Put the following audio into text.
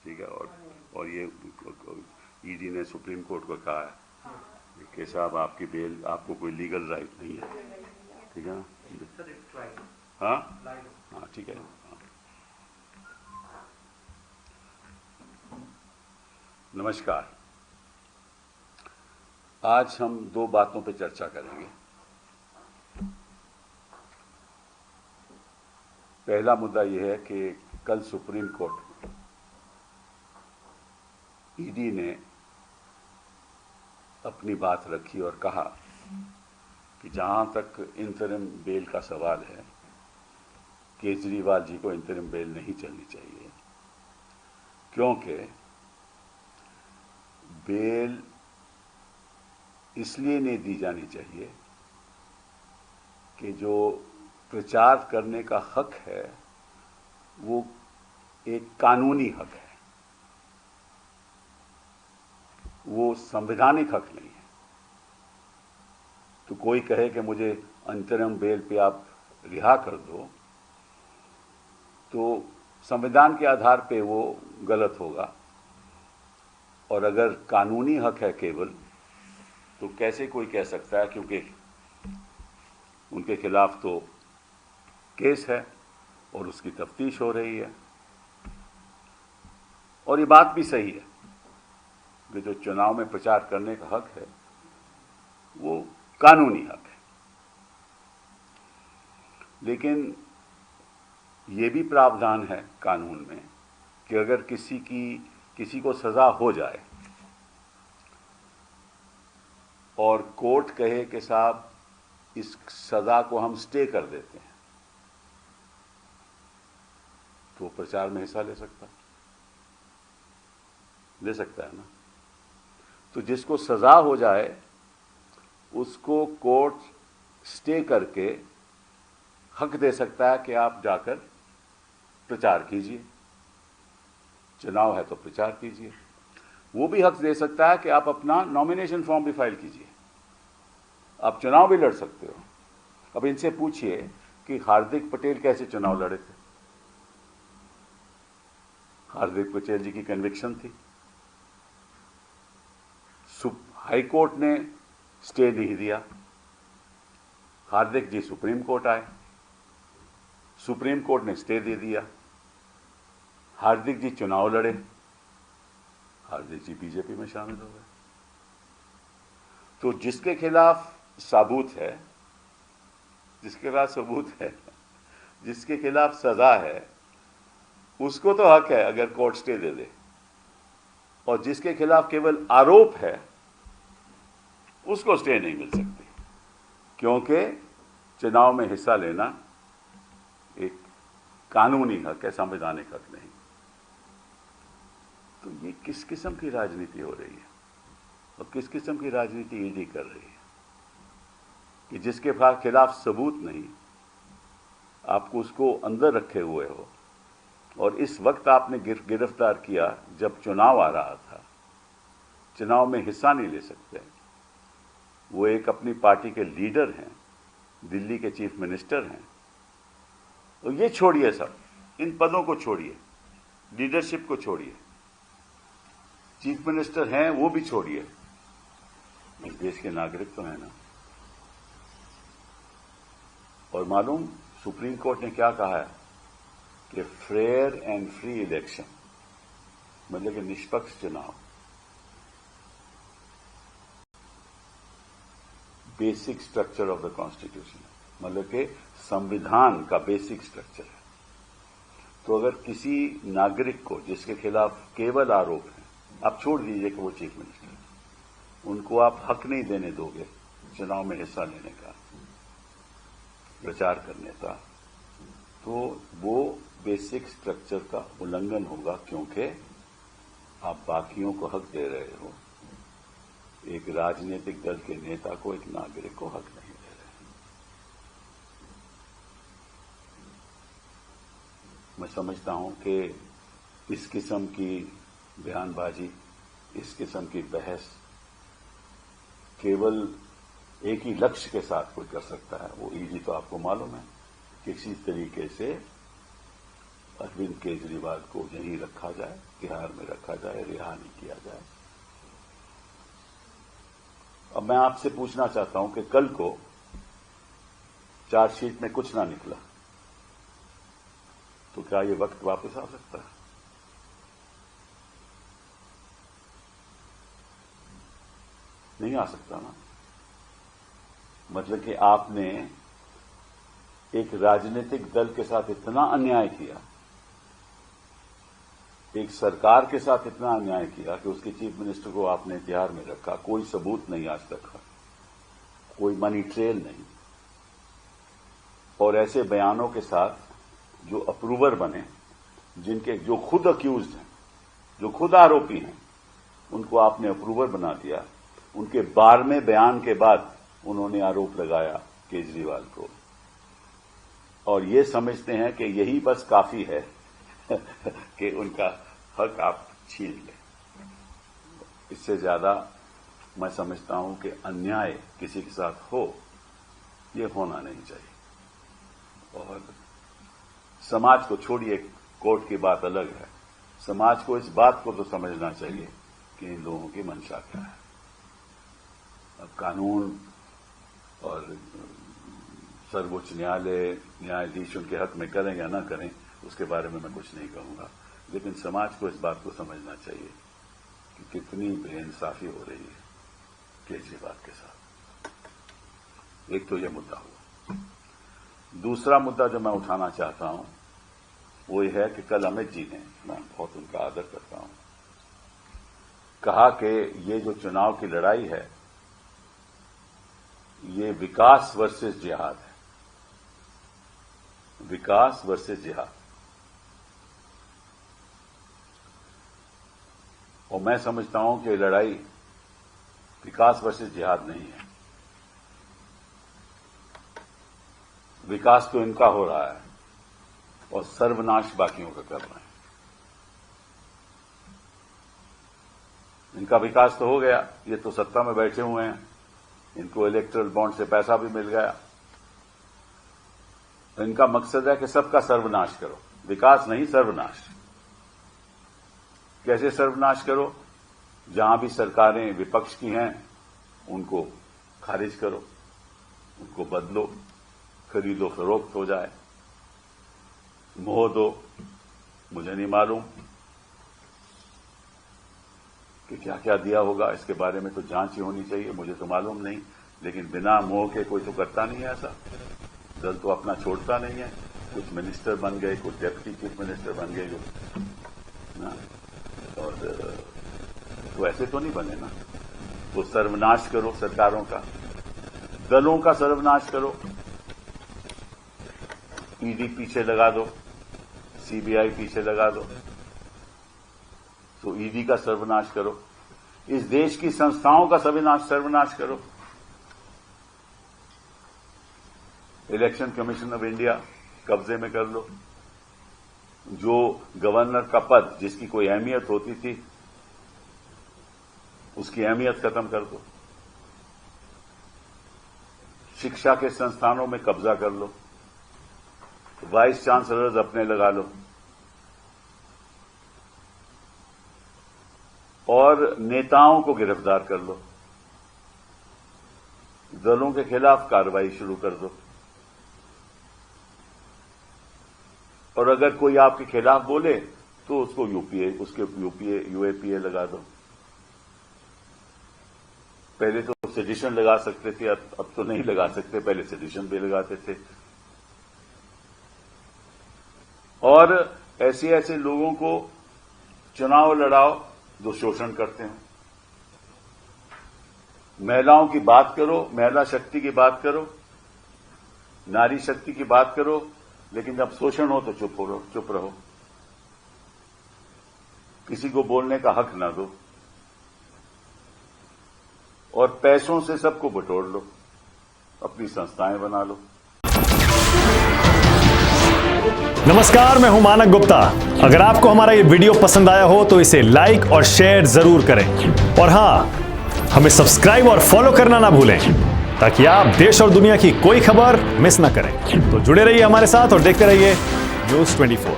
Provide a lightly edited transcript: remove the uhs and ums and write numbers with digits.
ठीक है। और ये ईडी ने सुप्रीम कोर्ट को कहा है कि साहब आपकी बेल, आपको कोई लीगल राइट नहीं है, ठीक है ना। हाँ हाँ, ठीक है। हाँ। नमस्कार। आज हम दो बातों पर चर्चा करेंगे। पहला मुद्दा यह है कि कल सुप्रीम कोर्ट ईडी ने अपनी बात रखी और कहा कि जहां तक इंतरिम बेल का सवाल है, केजरीवाल जी को इंतरिम बेल नहीं चलनी चाहिए, क्योंकि बेल इसलिए नहीं दी जानी चाहिए कि जो प्रचार करने का हक है वो एक कानूनी हक है, वो संवैधानिक हक नहीं है। तो कोई कहे कि मुझे अंतरिम बेल पे आप रिहा कर दो, तो संविधान के आधार पे वो गलत होगा। और अगर कानूनी हक है केवल, तो कैसे कोई कह सकता है, क्योंकि उनके खिलाफ तो केस है और उसकी तफ्तीश हो रही है। और ये बात भी सही है कि जो चुनाव में प्रचार करने का हक है वो कानूनी हक है, लेकिन ये भी प्रावधान है कानून में कि अगर किसी को सजा हो जाए और कोर्ट कहे कि साहब इस सजा को हम स्टे कर देते हैं, तो प्रचार में हिस्सा ले सकता है ना। तो जिसको सजा हो जाए उसको कोर्ट स्टे करके हक दे सकता है कि आप जाकर प्रचार कीजिए, चुनाव है तो प्रचार कीजिए। वो भी हक दे सकता है कि आप अपना नॉमिनेशन फॉर्म भी फाइल कीजिए, आप चुनाव भी लड़ सकते हो। अब इनसे पूछिए कि हार्दिक पटेल कैसे चुनाव लड़े थे। हार्दिक पटेल जी की कन्विक्शन थी, हाई कोर्ट ने स्टे नहीं दिया, हार्दिक जी सुप्रीम कोर्ट आए, सुप्रीम कोर्ट ने स्टे दे दिया, हार्दिक जी चुनाव लड़े, हार्दिक जी बीजेपी में शामिल हो गए। तो जिसके खिलाफ सबूत है, जिसके खिलाफ सजा है, उसको तो हक है अगर कोर्ट स्टे दे दे, और जिसके खिलाफ केवल आरोप है उसको स्टे नहीं मिल सकती, क्योंकि चुनाव में हिस्सा लेना एक कानूनी हक है, संवैधानिक हक नहीं। तो ये किस किस्म की राजनीति हो रही है और किस किस्म की राजनीति ईडी कर रही है कि जिसके खिलाफ सबूत नहीं, आपको उसको अंदर रखे हुए हो, और इस वक्त आपने गिरफ्तार किया जब चुनाव आ रहा था, चुनाव में हिस्सा नहीं ले सकते। वो एक अपनी पार्टी के लीडर हैं, दिल्ली के चीफ मिनिस्टर हैं। तो ये छोड़िए, सब इन पदों को छोड़िए, लीडरशिप को छोड़िए, चीफ मिनिस्टर हैं वो भी छोड़िए, इस देश के नागरिक तो हैं ना। और मालूम सुप्रीम कोर्ट ने क्या कहा है कि फेयर एंड फ्री इलेक्शन, मतलब कि निष्पक्ष चुनाव basic structure of the constitution है, मतलब कि संविधान का बेसिक स्ट्रक्चर है। तो अगर किसी नागरिक को जिसके खिलाफ केवल आरोप है, आप छोड़ दीजिए कि वो चीफ मिनिस्टर है, उनको आप हक नहीं देने दोगे चुनाव में हिस्सा लेने का, प्रचार करने का, तो वो बेसिक स्ट्रक्चर का उल्लंघन होगा, क्योंकि आप बाकियों को हक दे रहे हो, एक राजनीतिक दल के नेता को, एक नागरिक को हक नहीं दे रहे। मैं समझता हूं कि इस किस्म की बयानबाजी, इस किस्म की बहस केवल एक ही लक्ष्य के साथ कोई कर सकता है, वो ईडी तो आपको मालूम है किसी तरीके से अरविंद केजरीवाल को यहीं रखा जाए, तिहाड़ में रखा जाए, रिहा नहीं किया जाए। अब मैं आपसे पूछना चाहता हूं कि कल को चार्जशीट में कुछ ना निकला तो क्या ये वक्त वापस आ सकता है? नहीं आ सकता ना। मतलब कि आपने एक राजनीतिक दल के साथ इतना अन्याय किया, एक सरकार के साथ इतना अन्याय किया कि उसके चीफ मिनिस्टर को आपने तिहाड़ में रखा, कोई सबूत नहीं आज तक, कोई मनी ट्रेल नहीं, और ऐसे बयानों के साथ जो अप्रूवर बने, जिनके जो खुद अक्यूज्ड हैं, जो खुद आरोपी हैं, उनको आपने अप्रूवर बना दिया। उनके 12वें बयान के बाद उन्होंने आरोप लगाया केजरीवाल को, और ये समझते हैं कि यही बस काफी है कि उनका हक आप छीन लें। इससे ज्यादा मैं समझता हूं कि अन्याय किसी के साथ हो, ये होना नहीं चाहिए। और समाज को छोड़िए, कोर्ट की बात अलग है, समाज को इस बात को तो समझना चाहिए कि इन लोगों की मंशा क्या है। अब कानून और सर्वोच्च न्यायालय, न्यायाधीश उनके हक में करें या ना करें, उसके बारे में मैं कुछ नहीं कहूंगा, लेकिन समाज को इस बात को समझना चाहिए कि कितनी बेइंसाफी हो रही है केजरीवाल के साथ। एक तो यह मुद्दा हुआ। दूसरा मुद्दा जो मैं उठाना चाहता हूं वो यह है कि कल अमित जी ने, मैं बहुत उनका आदर करता हूं, कहा कि ये जो चुनाव की लड़ाई है ये विकास वर्सेस जिहाद है, विकास वर्सेस जिहाद। और मैं समझता हूं कि लड़ाई विकास वर्सेस जिहाद नहीं है। विकास तो इनका हो रहा है और सर्वनाश बाकियों का कर रहे हैं। इनका विकास तो हो गया, ये तो सत्ता में बैठे हुए हैं, इनको इलेक्टोरल बॉन्ड से पैसा भी मिल गया। इनका मकसद है कि सबका सर्वनाश करो, विकास नहीं सर्वनाश। कैसे सर्वनाश करो? जहां भी सरकारें विपक्ष की हैं उनको खारिज करो, उनको बदलो, खरीदो फरोख्त हो जाए, मोह दो। मुझे नहीं मालूम कि क्या क्या दिया होगा, इसके बारे में तो जांच ही होनी चाहिए, मुझे तो मालूम नहीं, लेकिन बिना मोह के कोई तो करता नहीं है ऐसा। दल तो अपना छोड़ता नहीं है। कुछ मिनिस्टर बन गए, कुछ डेप्यूटी चीफ मिनिस्टर बन गए ना, और तो ऐसे तो नहीं बने ना। तो सर्वनाश करो सरकारों का, दलों का सर्वनाश करो, ईडी पीछे लगा दो, सीबीआई पीछे लगा दो, तो ईडी का सर्वनाश करो, इस देश की संस्थाओं का सर्वनाश करो। इलेक्शन कमीशन ऑफ इंडिया कब्जे में कर लो, जो गवर्नर का पद जिसकी कोई अहमियत होती थी उसकी अहमियत खत्म कर दो। शिक्षा के संस्थानों में कब्जा कर लो, वाइस चांसलर्स अपने लगा लो, और नेताओं को गिरफ्तार कर लो, दलों के खिलाफ कार्रवाई शुरू कर दो, और अगर कोई आपके खिलाफ बोले तो उसको यूएपीए लगा दो। पहले तो सेडिशन लगा सकते थे, अब तो नहीं लगा सकते, पहले सेडिशन भी लगाते थे। और ऐसे ऐसे लोगों को चुनाव लड़ाओ जो शोषण करते हैं। महिलाओं की बात करो, महिला शक्ति की बात करो, नारी शक्ति की बात करो, लेकिन जब शोषण हो तो चुप रहो, किसी को बोलने का हक ना दो, और पैसों से सबको बटोर लो, अपनी संस्थाएं बना लो। नमस्कार, मैं हूं मानक गुप्ता। अगर आपको हमारा ये वीडियो पसंद आया हो तो इसे लाइक और शेयर जरूर करें, और हां, हमें सब्सक्राइब और फॉलो करना ना भूलें ताकि आप देश और दुनिया की कोई खबर मिस ना करें। तो जुड़े रहिए हमारे साथ और देखते रहिए न्यूज़ 24।